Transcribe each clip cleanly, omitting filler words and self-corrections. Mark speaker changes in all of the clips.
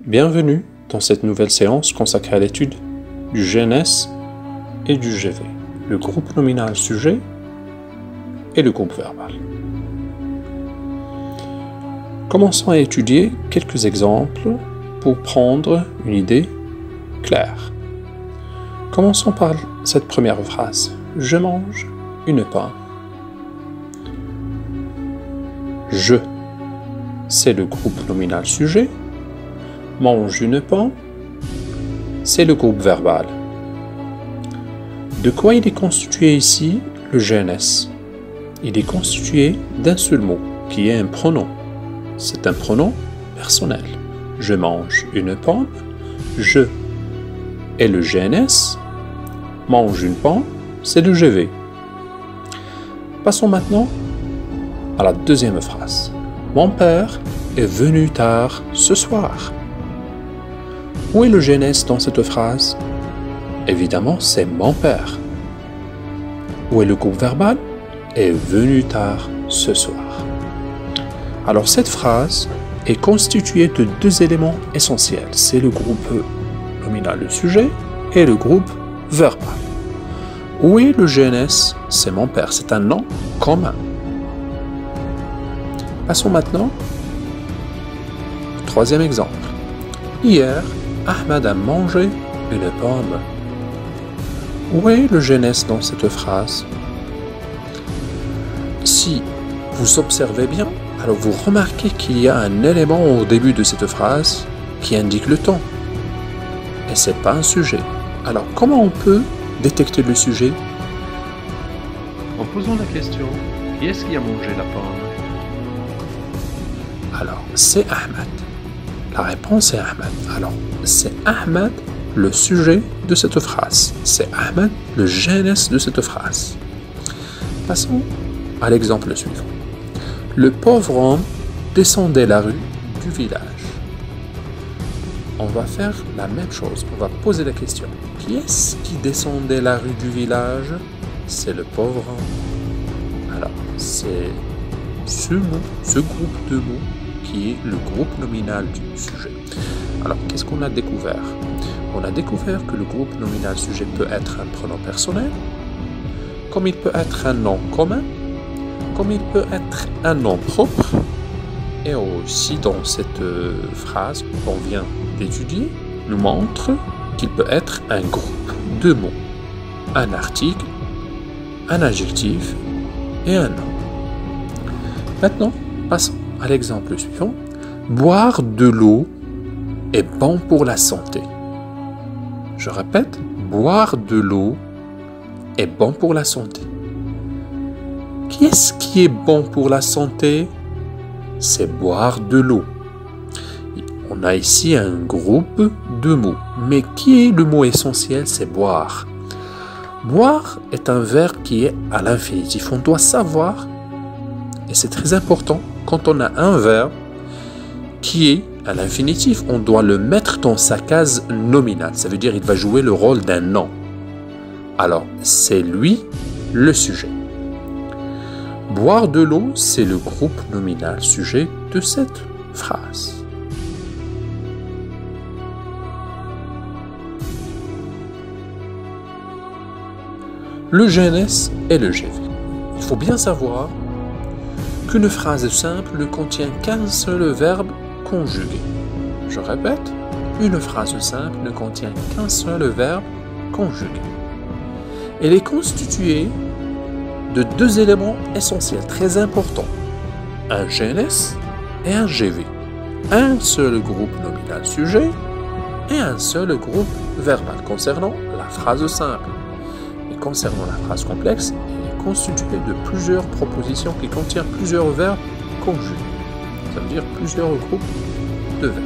Speaker 1: Bienvenue dans cette nouvelle séance consacrée à l'étude du GNS et du GV, le groupe nominal sujet et le groupe verbal. Commençons à étudier quelques exemples pour prendre une idée claire. Commençons par cette première phrase. Je mange une pomme. Je, c'est le groupe nominal sujet. Mange une pomme, c'est le groupe verbal. De quoi il est constitué ici, le GNS? Il est constitué d'un seul mot, qui est un pronom. C'est un pronom personnel. Je mange une pomme, je est le GNS, mange une pomme, c'est le GV. Passons maintenant à la deuxième phrase. Mon père est venu tard ce soir. Où est le GNS dans cette phrase? Évidemment, c'est mon père. Où est le groupe verbal? Est venu tard ce soir. Alors cette phrase est constituée de deux éléments essentiels. C'est le groupe nominal, le sujet, et le groupe verbal. Où est le GNS? C'est mon père. C'est un nom commun. Passons maintenant au troisième exemple. Hier, Ahmed a mangé une pomme. Où est le GNS dans cette phrase? Si vous observez bien, alors vous remarquez qu'il y a un élément au début de cette phrase qui indique le temps. Et ce n'est pas un sujet. Alors comment on peut détecter le sujet?
Speaker 2: En posant la question, qui est-ce qui a mangé la pomme?
Speaker 1: Alors, c'est Ahmed. La réponse est Ahmed. Alors, c'est Ahmed le sujet de cette phrase. C'est Ahmed le GNS de cette phrase. Passons à l'exemple suivant. Le pauvre homme descendait la rue du village. On va faire la même chose. On va poser la question. Qui est-ce qui descendait la rue du village? C'est le pauvre homme. Alors, c'est ce mot, ce groupe de mots qui est le groupe nominal du sujet. Alors, qu'est-ce qu'on a découvert? On a découvert que le groupe nominal sujet peut être un pronom personnel, comme il peut être un nom commun, comme il peut être un nom propre, et aussi dans cette phrase qu'on vient d'étudier, nous montre qu'il peut être un groupe de mots, un article, un adjectif et un nom. Maintenant, passons à l'exemple suivant. Boire de l'eau est bon pour la santé. Je répète, boire de l'eau est bon pour la santé. Qui est-ce qui est bon pour la santé? C'est boire de l'eau. On a ici un groupe de mots. Mais qui est le mot essentiel? C'est boire. Boire est un verbe qui est à l'infinitif. On doit savoir, et c'est très important, quand on a un verbe qui est à l'infinitif, on doit le mettre dans sa case nominale. Ça veut dire qu'il va jouer le rôle d'un nom. Alors, c'est lui le sujet. Boire de l'eau, c'est le groupe nominal sujet de cette phrase. Le GNS et le GV. Il faut bien savoir qu'une phrase simple ne contient qu'un seul verbe conjugué. Je répète, une phrase simple ne contient qu'un seul verbe conjugué. Elle est constituée de deux éléments essentiels, très importants. Un GNS et un GV. Un seul groupe nominal sujet et un seul groupe verbal concernant la phrase simple. Et concernant la phrase complexe, elle est constituée de plusieurs propositions qui contiennent plusieurs verbes conjugués. Ça veut dire plusieurs groupes de verbes.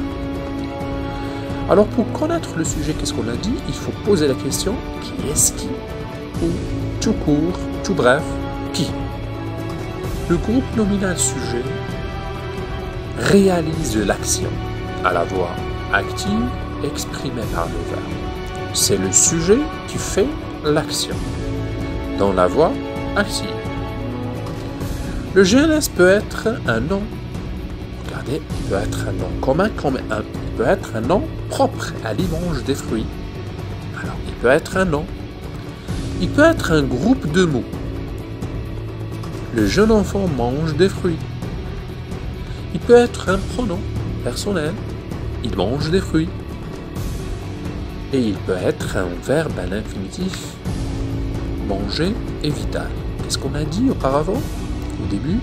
Speaker 1: Alors pour connaître le sujet, qu'est-ce qu'on a dit? Il faut poser la question, qui est-ce qui? Ou tout court, tout bref, qui? Le groupe nominal sujet réalise l'action à la voix active exprimée par le verbe. C'est le sujet qui fait l'action dans la voix active. Le GNS peut être un nom. Regardez, il peut être un nom commun comme peut être un nom propre. Ali mange des fruits. Alors, il peut être un nom. Il peut être un groupe de mots. Le jeune enfant mange des fruits. Il peut être un pronom personnel. Il mange des fruits. Et il peut être un verbe à l'infinitif. Manger est vital. Qu'est-ce qu'on a dit auparavant? Au début,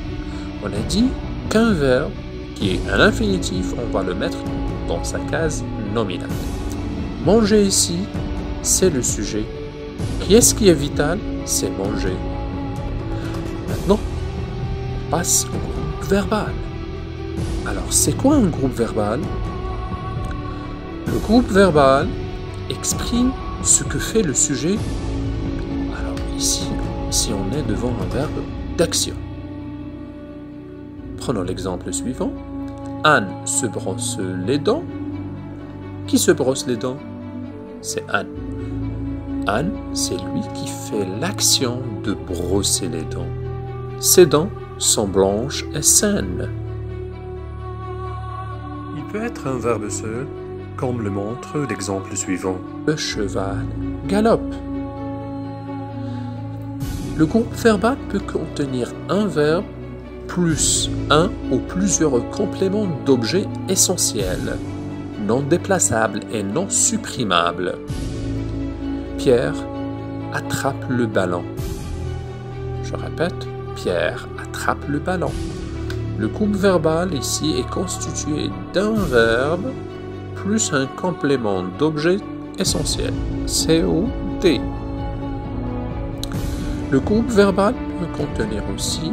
Speaker 1: on a dit qu'un verbe qui est un infinitif, on va le mettre dans sa case nominale. Manger ici, c'est le sujet. Qui est-ce qui est vital? C'est manger. Maintenant, on passe au groupe verbal. Alors, c'est quoi un groupe verbal? Le groupe verbal exprime ce que fait le sujet. Alors ici, si on est devant un verbe d'action. Prenons l'exemple suivant. Anne se brosse les dents. Qui se brosse les dents? C'est Anne. Anne, c'est lui qui fait l'action de brosser les dents. Ses dents sont blanches et saines. Il peut être un verbe seul, comme le montre l'exemple suivant. Le cheval galope. Le groupe verbal peut contenir un verbe plus un ou plusieurs compléments d'objets essentiels, non déplaçables et non supprimables. Pierre attrape le ballon. Je répète, Pierre attrape le ballon. Le groupe verbal ici est constitué d'un verbe plus un complément d'objet essentiel, COD. Le groupe verbal peut contenir aussi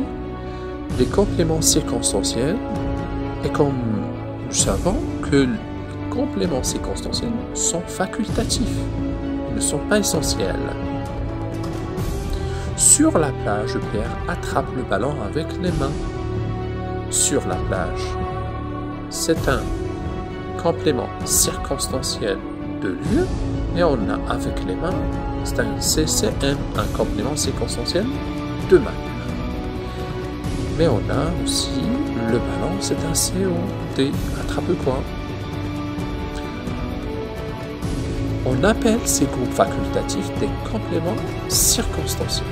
Speaker 1: des compléments circonstanciels, et comme nous savons que les compléments circonstanciels sont facultatifs, ne sont pas essentiels. Sur la plage, Pierre attrape le ballon avec les mains. Sur la plage, c'est un complément circonstanciel de lieu, et on a avec les mains, c'est un CCM, un complément circonstanciel de main. Mais on a aussi le ballon, c'est un COD, attrape quoi? On appelle ces groupes facultatifs des compléments circonstanciels.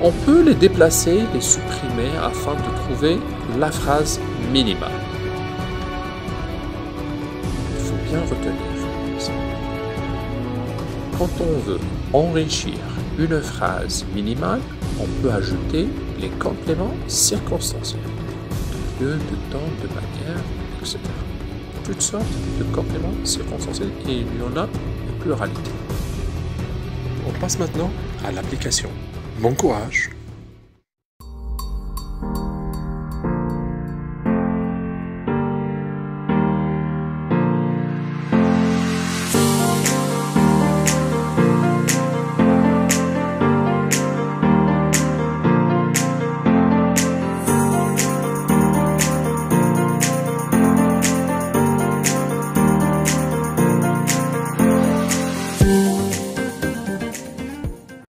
Speaker 1: On peut les déplacer, les supprimer afin de trouver la phrase minimale. Il faut bien retenir ça. Quand on veut enrichir une phrase minimale, on peut ajouter les compléments circonstanciels, de lieu, de temps, de manière, etc. Toutes sortes de compléments circonstanciels, et il y en a une pluralité. On passe maintenant à l'application. Bon courage!